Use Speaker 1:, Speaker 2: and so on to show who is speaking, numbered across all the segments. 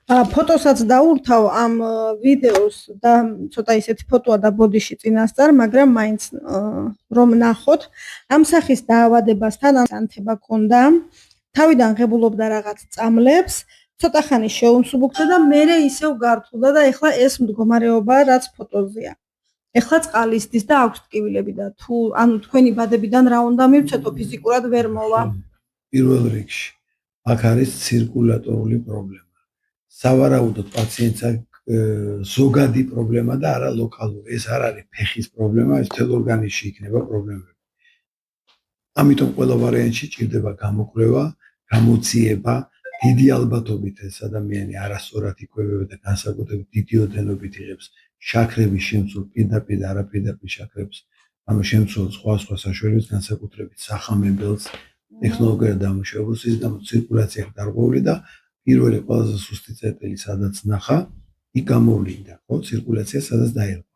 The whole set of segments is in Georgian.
Speaker 1: ფოტოსაც დაურთავ ამ ვიდეოს და ცოტა ისეთი ფოტოა და ბოდიში წინასწარ, მაგრამ მაინც რომ ნახოთ, ამ სახის დაავადებასთან ანთება ქონდა, თავიდან ღებულობდა რაღაც წამლებს, ცოტა ხანი შეუმსუბუქდა და მერე ისევ გართულდა და ეხლა ეს მდგომარეობა რაც ფოტოზეა. ეხლა წყალისდის და აქვს ტკივილები და თუ ანუ თქვენი ბადებიდან რა უნდა მივცეთო ფიზიკურად ვერ მოვა.
Speaker 2: პირველ რიგში აქ არის ცირკულატორული პრობლემა. სავარაუდოდ პაციენტს აქვს ზოგადი პრობლემა და არა ლოკალური. ეს არ არის ფეხის პრობლემა, ეს მთელ ორგანიზმში იქნება პრობლემები. ამიტომ ყველა ვარიანტში ჭირდება გამოკვლევა, გამოძიება, დიდი ალბათობით ეს ადამიანი არასწორად იკვებება და განსაკუთრებით დიდი ოდენობით იღებს შაქრების შემცველ, პირდაპირ და არაპირდაპირ შაქრებს, ანუ შემცველ სხვა საშუალებებს, განსაკუთრებით სახამებელს, ტექნოლოგიურად დამუშავებულს, ის და ცირკულაცია დარღვეული და პირველი ყველაზე სუსტი წერტილი სადაც ნახა, იქ გამოვლინდა, ხო, ცირკულაცია სადაც დაირღვა.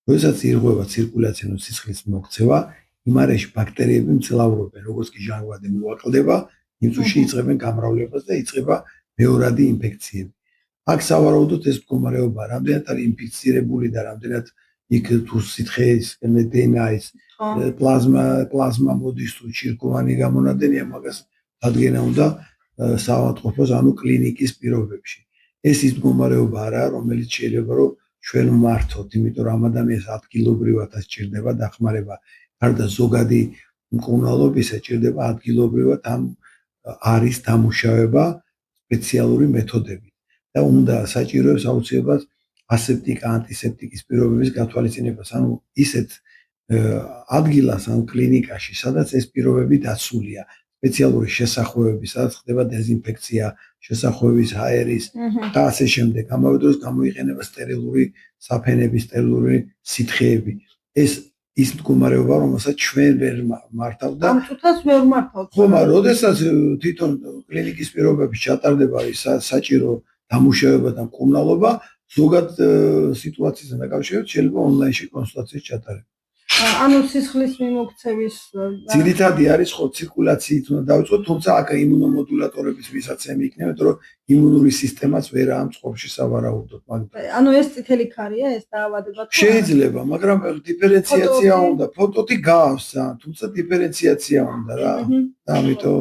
Speaker 2: როდესაც ირღვევა ცირკულაცია, ნუ სისხლის მოქცევა, იმ არეში ბაქტერიები მძლავრობენ, როგორც კი ჟანგბადი მოაკლდება, იმ წუთში იწყებენ გამრავლებას და იწყება მეორადი ინფექციები. აქ სავარაუდოდ ეს მდგომარეობა რამდენად არის ინფიცირებული და რამდენად იქ თუ სითხეის, დნას, პლაზმა მოდის თუ ჩირკოვანი გამონადენია, მაგას დადგენა უნდა საავადმყოფოს, ანუ კლინიკის პირობებში. ეს ის მდგომარეობა არაა, რომელიც შეიძლება რომ ჩვენ ვმართოთ, იმიტომ რომ ამ ადამიანს ადგილობრივად სჭირდება დახმარება, გარდა ზოგადი მკურნალობისა სჭირდება ადგილობრივად ამ არის დამუშავება სპეციალური მეთოდებით და უნდა საჭიროებს აუცილებლად ასეპტიკა, ანტისეპტიკის პირობების გათვალისწინებას, ანუ ისეთ ადგილას ან კლინიკაში, სადაც ეს პირობები დაცულია, სპეციალური შესახვევები, სადაც ხდება დეზინფექცია, შესახვევის აერის და ასე შემდეგ. ამავე დროს გამოიყენება სტერილური საფენები, სტერილური სითხეები. ეს ის მდგომარეობა, რომელსაც ჩვენ ვერ მართავ და
Speaker 1: ამ წუთას ვერ მართავთ.
Speaker 2: ხო, მაგრამ როდესაც თვითონ კლინიკის პირობებში ჩატარდება ის საჭირო დამუშავება და მკურნალობა, ზოგად სიტუაციასთან დაკავშირებით შეიძლება ონლაინში კონსულტაციის ჩატარება.
Speaker 1: ანუ სისხლის მიმოქცევის
Speaker 2: ძირითადი არის ხო ცირკულაციით უნდა დავიწყოთ, თუმცა აქ იმუნომოდულატორების მისაცემი იქნება, იმიტომ რომ იმუნური სისტემაც ვერ ამ წყობაში სავარაუდოდ, მაგრამ
Speaker 1: ანუ ეს წითელი ქარია, ეს დაავადება თუ
Speaker 2: შეიძლება, მაგრამ დიფერენციაცია უნდა, ფოტოთი გავს, თუმცა დიფერენციაცია უნდა რა. ამიტომ